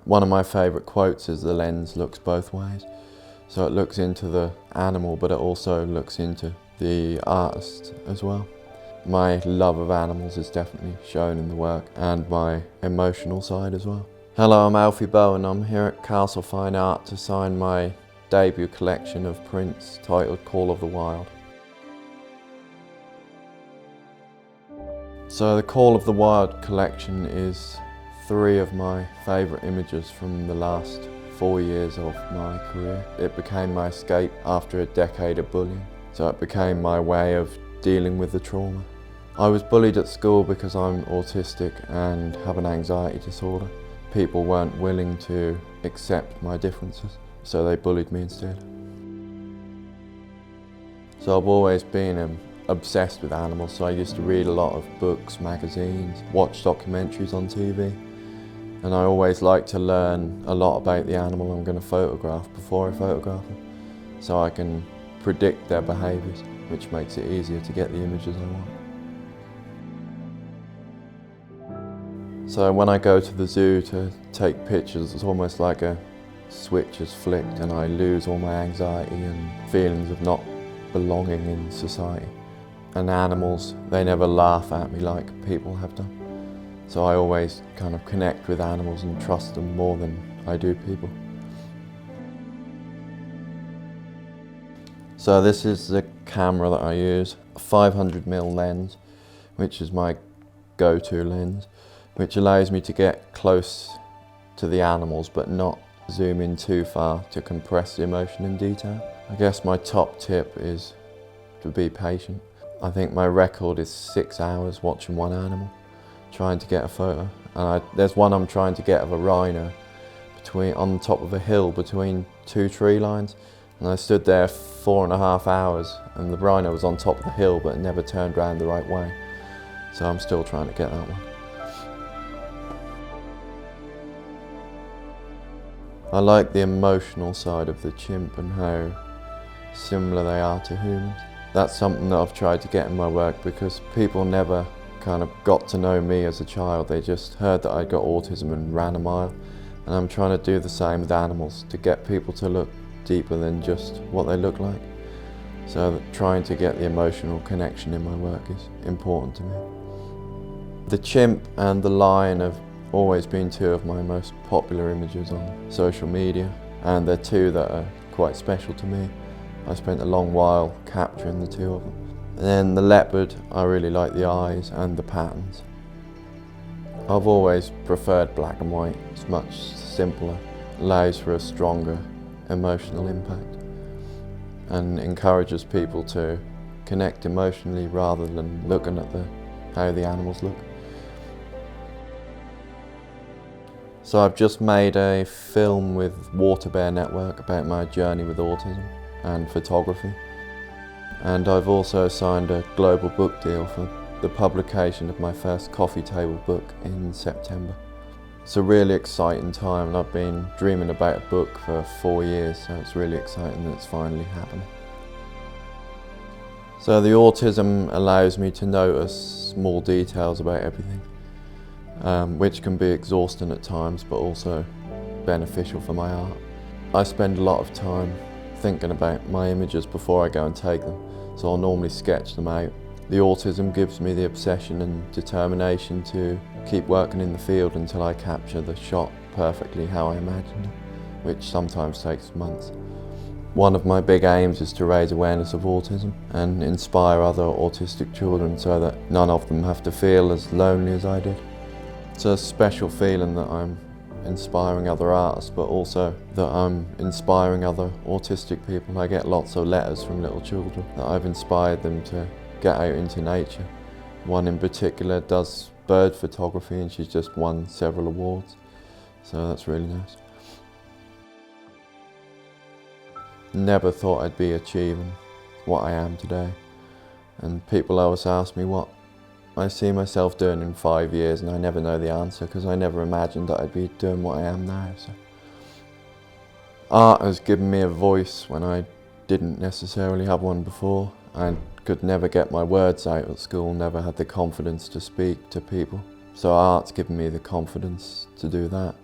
One of my favourite quotes is the lens looks both ways. So it looks into the animal, but it also looks into the artist as well. My love of animals is definitely shown in the work, and my emotional side as well. Hello, I'm Alfie Bowen. I'm here at Castle Fine Art to sign my debut collection of prints titled Call of the Wild. So the Call of the Wild collection is 3 of my favourite images from the last 4 years of my career. It became my escape after a decade of bullying, so it became my way of dealing with the trauma. I was bullied at school because I'm autistic and have an anxiety disorder. People weren't willing to accept my differences, so they bullied me instead. So I've always been obsessed with animals, so I used to read a lot of books, magazines, watch documentaries on TV, and I always like to learn a lot about the animal I'm going to photograph before I photograph them, so I can predict their behaviours, which makes it easier to get the images I want. So when I go to the zoo to take pictures, it's almost like a switch is flicked and I lose all my anxiety and feelings of not belonging in society. And animals, they never laugh at me like people have done. So I always kind of connect with animals and trust them more than I do people. So this is the camera that I use, a 500mm lens, which is my go-to lens, which allows me to get close to the animals but not zoom in too far to compress the emotion in detail. I guess my top tip is to be patient. I think my record is 6 hours watching one animal, trying to get a photo. And there's one I'm trying to get of a rhino on top of a hill between 2 tree lines. And I stood there 4.5 hours and the rhino was on top of the hill but it never turned around the right way. So I'm still trying to get that one. I like the emotional side of the chimp and how similar they are to humans. That's something that I've tried to get in my work because people never kind of got to know me as a child. They just heard that I got autism and ran a mile. And I'm trying to do the same with animals, to get people to look deeper than just what they look like. So that trying to get the emotional connection in my work is important to me. The chimp and the lion have always been 2 of my most popular images on social media, and they're 2 that are quite special to me. I spent a long while capturing the 2 of them. And then the leopard, I really like the eyes and the patterns. I've always preferred black and white. It's much simpler, allows for a stronger emotional impact, and encourages people to connect emotionally rather than looking at how the animals look. So I've just made a film with Water Bear Network about my journey with autism and photography. And I've also signed a global book deal for the publication of my first coffee table book in September. It's a really exciting time, and I've been dreaming about a book for 4 years, so it's really exciting that it's finally happening. So the autism allows me to notice small details about everything, which can be exhausting at times, but also beneficial for my art. I spend a lot of time thinking about my images before I go and take them, so I'll normally sketch them out. The autism gives me the obsession and determination to keep working in the field until I capture the shot perfectly how I imagined it, which sometimes takes months. One of my big aims is to raise awareness of autism and inspire other autistic children so that none of them have to feel as lonely as I did. It's a special feeling that I'm inspiring other artists, but also that I'm inspiring other autistic people. I get lots of letters from little children that I've inspired them to get out into nature. One in particular does bird photography and she's just won several awards, so that's really nice. Never thought I'd be achieving what I am today, and people always ask me what I see myself doing in 5 years, and I never know the answer because I never imagined that I'd be doing what I am now. So art has given me a voice when I didn't necessarily have one before. I could never get my words out at school, never had the confidence to speak to people. So art's given me the confidence to do that.